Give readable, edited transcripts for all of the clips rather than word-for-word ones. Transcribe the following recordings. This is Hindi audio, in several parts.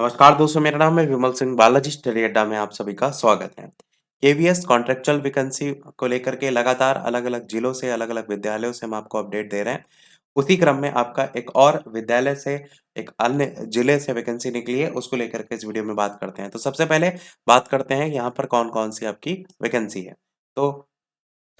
नमस्कार दोस्तों, मेरा नाम है विमल सिंह। बालाजी स्टडी अड्डा में आप सभी का स्वागत है। केवीएस कॉन्ट्रेक्चुअल वैकेंसी को लेकर के लगातार अलग-अलग जिलों से, अलग-अलग विद्यालयों से हम आपको अपडेट दे रहे हैं। उसी क्रम में आपका एक और विद्यालय से, एक अन्य जिले से वैकेंसी निकली है, उसको लेकर के इस वीडियो में बात करते हैं। तो सबसे पहले बात करते हैं यहाँ पर कौन-कौन सी आपकी वैकेंसी है। तो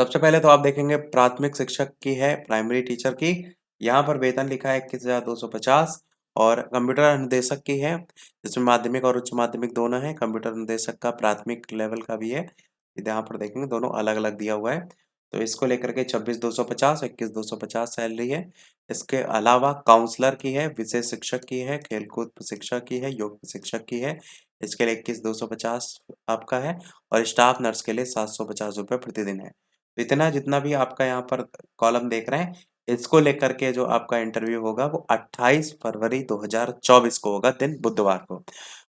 सबसे पहले तो आप देखेंगे प्राथमिक शिक्षक की है, प्राइमरी टीचर की। यहाँ पर वेतन लिखा है 21,250 और कंप्यूटर अनुदेशक की है, जिसमें माध्यमिक और उच्च माध्यमिक दोनों हैं। कंप्यूटर अनुदेशक का प्राथमिक लेवल का भी है। यहाँ पर देखेंगे दोनों अलग-अलग दिया हुआ है। तो इसको लेकर के 26,250 21,250 सैलरी है। इसके अलावा काउंसलर की है, विशेष शिक्षक की है, खेलकूद शिक्षक की है, योग शिक्षक की है। इसके लिए 21,250 आपका है और स्टाफ नर्स के लिए ₹750 प्रतिदिन है। इतना जितना भी आपका यहाँ पर कॉलम देख रहे हैं, इसको लेकर के जो आपका इंटरव्यू होगा वो 28 फरवरी 2024 को होगा, दिन बुधवार को।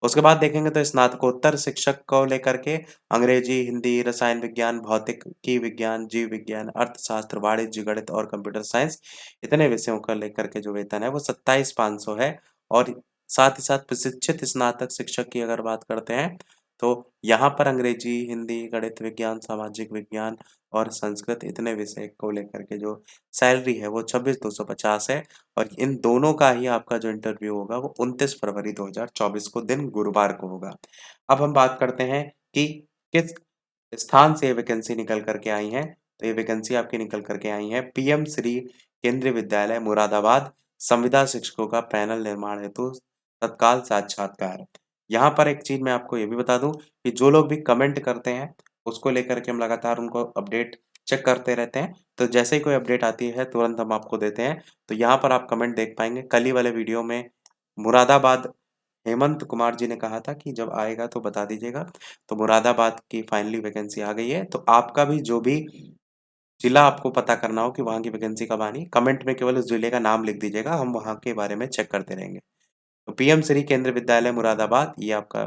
उसके बाद देखेंगे तो स्नातकोत्तर शिक्षक को लेकर के अंग्रेजी, हिंदी, रसायन विज्ञान, भौतिकी विज्ञान, जीव विज्ञान, अर्थशास्त्र, वाणिज्य, गणित और कंप्यूटर साइंस इतने विषयों को लेकर के जो वेतन है वो 27,500 है। और साथ ही साथ प्रशिक्षित स्नातक शिक्षक की अगर बात करते हैं, तो यहाँ पर अंग्रेजी, हिंदी, गणित विज्ञान, सामाजिक विज्ञान और संस्कृत इतने विषय को लेकर के जो सैलरी है वो 26,250 है। और इन दोनों का ही आपका जो इंटरव्यू होगा वो 29 फरवरी 2024 को, दिन गुरुवार को होगा। अब हम बात करते हैं कि किस स्थान से ये वैकेंसी निकल कर के आई हैं। तो ये वैकेंसी आपकी निकल कर के आई है पीएम श्री केंद्रीय विद्यालय मुरादाबाद, संविदा शिक्षकों का पैनल निर्माण हेतु तत्काल साक्षात्कार। यहाँ पर एक चीज़ मैं आपको ये भी बता दूँ कि जो लोग भी कमेंट करते हैं, उसको लेकर के हम लगातार उनको अपडेट चेक करते रहते हैं। तो जैसे ही कोई अपडेट आती है, तुरंत हम आपको देते हैं। तो यहाँ पर आप कमेंट देख पाएँगे। कल ही वाले वीडियो में मुरादाबाद हेमंत कुमार जी ने कहा था कि जब आएगा तो बता दीजिएगा। तो मुरादाबाद की फाइनली वैकेंसी आ गई है। तो आपका भी जो भी जिला आपको पता करना हो कि वहाँ की वैकेंसी कब आनी है, कमेंट में केवल उस जिले का नाम लिख दीजिएगा, हम वहाँ के बारे में चेक करते रहेंगे। तो पीएम श्री केंद्रीय विद्यालय मुरादाबाद, ये आपका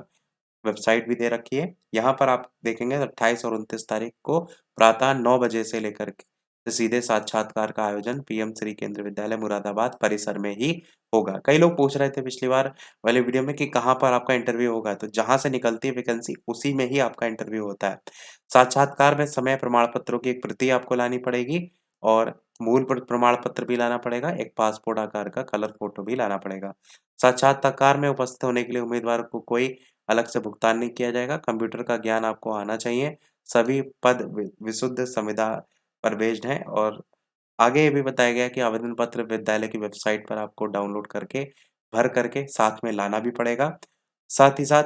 वेबसाइट भी दे रखी है। यहाँ पर आप देखेंगे 28 और 29 तारीख को प्रातः 9 बजे से लेकर के सीधे साक्षात्कार का आयोजन पीएम श्री केंद्रीय विद्यालय मुरादाबाद परिसर में ही होगा। कई लोग पूछ रहे थे पिछली बार वाले वीडियो में कि कहाँ पर आपका इंटरव्यू होगा, तो जहाँ से निकलती है वैकेंसी उसी में ही आपका इंटरव्यू होता है। साक्षात्कार में समय प्रमाण पत्रों की एक प्रति आपको लानी पड़ेगी और मूल प्रमाण पत्र भी लाना पड़ेगा, एक पासपोर्ट आकार का कलर फोटो भी लाना पड़ेगा। साक्षात्कार में उपस्थित होने के लिए उम्मीदवार को कोई अलग से भुगतान नहीं किया जाएगा। कंप्यूटर का ज्ञान आपको आना चाहिए। सभी पद विशुद्ध संविदा पर बेस्ड हैं। और आगे ये भी बताया गया कि आवेदन पत्र विद्यालय की वेबसाइट पर आपको डाउनलोड करके, भर करके साथ में लाना भी पड़ेगा। साथ ही साथ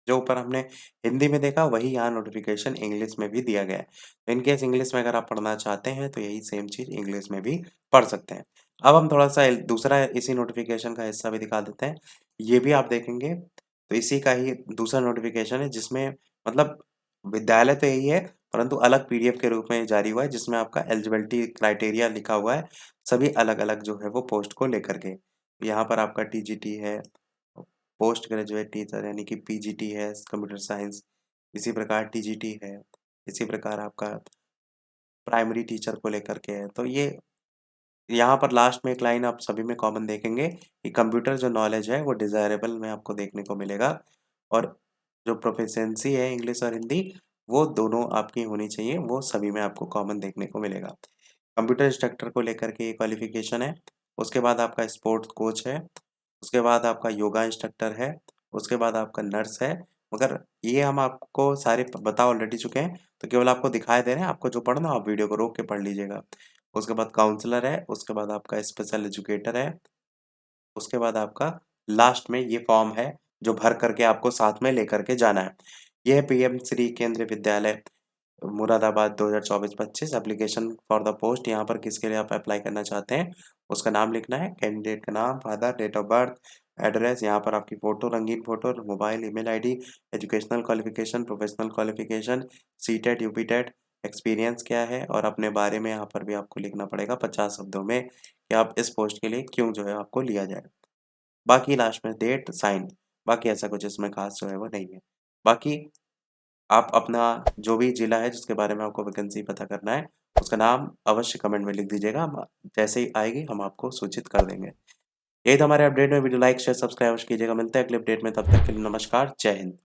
जो ऊपर हमने हिंदी में देखा, वही यहाँ नोटिफ़िकेशन इंग्लिश में भी दिया गया है। तो इन केस इंग्लिश में अगर आप पढ़ना चाहते हैं, तो यही सेम चीज़ इंग्लिश में भी पढ़ सकते हैं। अब हम थोड़ा-सा दूसरा इसी नोटिफ़िकेशन का हिस्सा भी दिखा देते हैं। ये भी आप देखेंगे, तो इसी का ही दूसरा नोटिफ़िकेशन है, जिसमें मतलब विद्यालय तो यही है, परंतु अलग पीडीएफ के रूप में जारी हुआ है, जिसमें आपका एलिजिबिलिटी क्राइटेरिया लिखा हुआ है, सभी अलग-अलग जो है वो पोस्ट को लेकर के। यहाँ पर आपका टीजीटी है, पोस्ट ग्रेजुएट टीचर यानी कि पीजीटी है, कंप्यूटर साइंस, इसी प्रकार टीजीटी है, इसी प्रकार आपका प्राइमरी टीचर को लेकर के है। तो ये यहाँ पर लास्ट में एक लाइन आप सभी में कॉमन देखेंगे कि कंप्यूटर जो नॉलेज है वो डिज़ायरेबल में आपको देखने को मिलेगा। और जो प्रोफिशिएंसी है इंग्लिश और हिंदी, वो दोनों आपकी होनी चाहिए, वो सभी में आपको कॉमन देखने को मिलेगा। कंप्यूटर इंस्ट्रक्टर को लेकर के ये क्वालिफ़िकेशन है। उसके बाद आपका स्पोर्ट्स कोच है, उसके बाद आपका योगा इंस्ट्रक्टर है, उसके बाद आपका नर्स है। मगर ये हम आपको सारे बता ऑलरेडी चुके हैं, तो केवल आपको दिखाई दे रहे हैं, आपको जो पढ़ना हो आप वीडियो को रोक के पढ़ लीजिएगा। उसके बाद काउंसलर है, उसके बाद आपका स्पेशल एजुकेटर है, उसके बाद आपका लास्ट में ये फॉर्म है, जो भर करके आपको साथ में लेकर के जाना है। ये है पीएम श्री केंद्रीय विद्यालय Moradabad 2024-25 application for the post. यहाँ पर किसके लिए आप अप्लाई करना चाहते हैं, उसका नाम लिखना है, कैंडिडेट का नाम, father, date of birth, address, यहाँ पर आपकी फ़ोटो, रंगीन photo, mobile, email ID, educational qualification, professional qualification, CTET, UPTET, experience क्या है और अपने बारे में यहाँ पर भी आपको लिखना पड़ेगा 50 शब्दों में कि आप इस पोस्ट के लिए क्यों जो है आपको लिया जाए। बाकी लास्ट में डेट, साइन, बाकी ऐसा कुछ इसमें ख़ास जो है वो नहीं है। बाकी आप अपना जो भी जिला है जिसके बारे में आपको वैकेंसी पता करना है, उसका नाम अवश्य कमेंट में लिख दीजिएगा। हम जैसे ही आएगी हम आपको सूचित कर देंगे। यही था हमारे अपडेट में। वीडियो लाइक, शेयर, सब्सक्राइब अवश्य कीजिएगा। मिलते हैं अगले अपडेट में, तब तक के लिए नमस्कार, जय हिंद।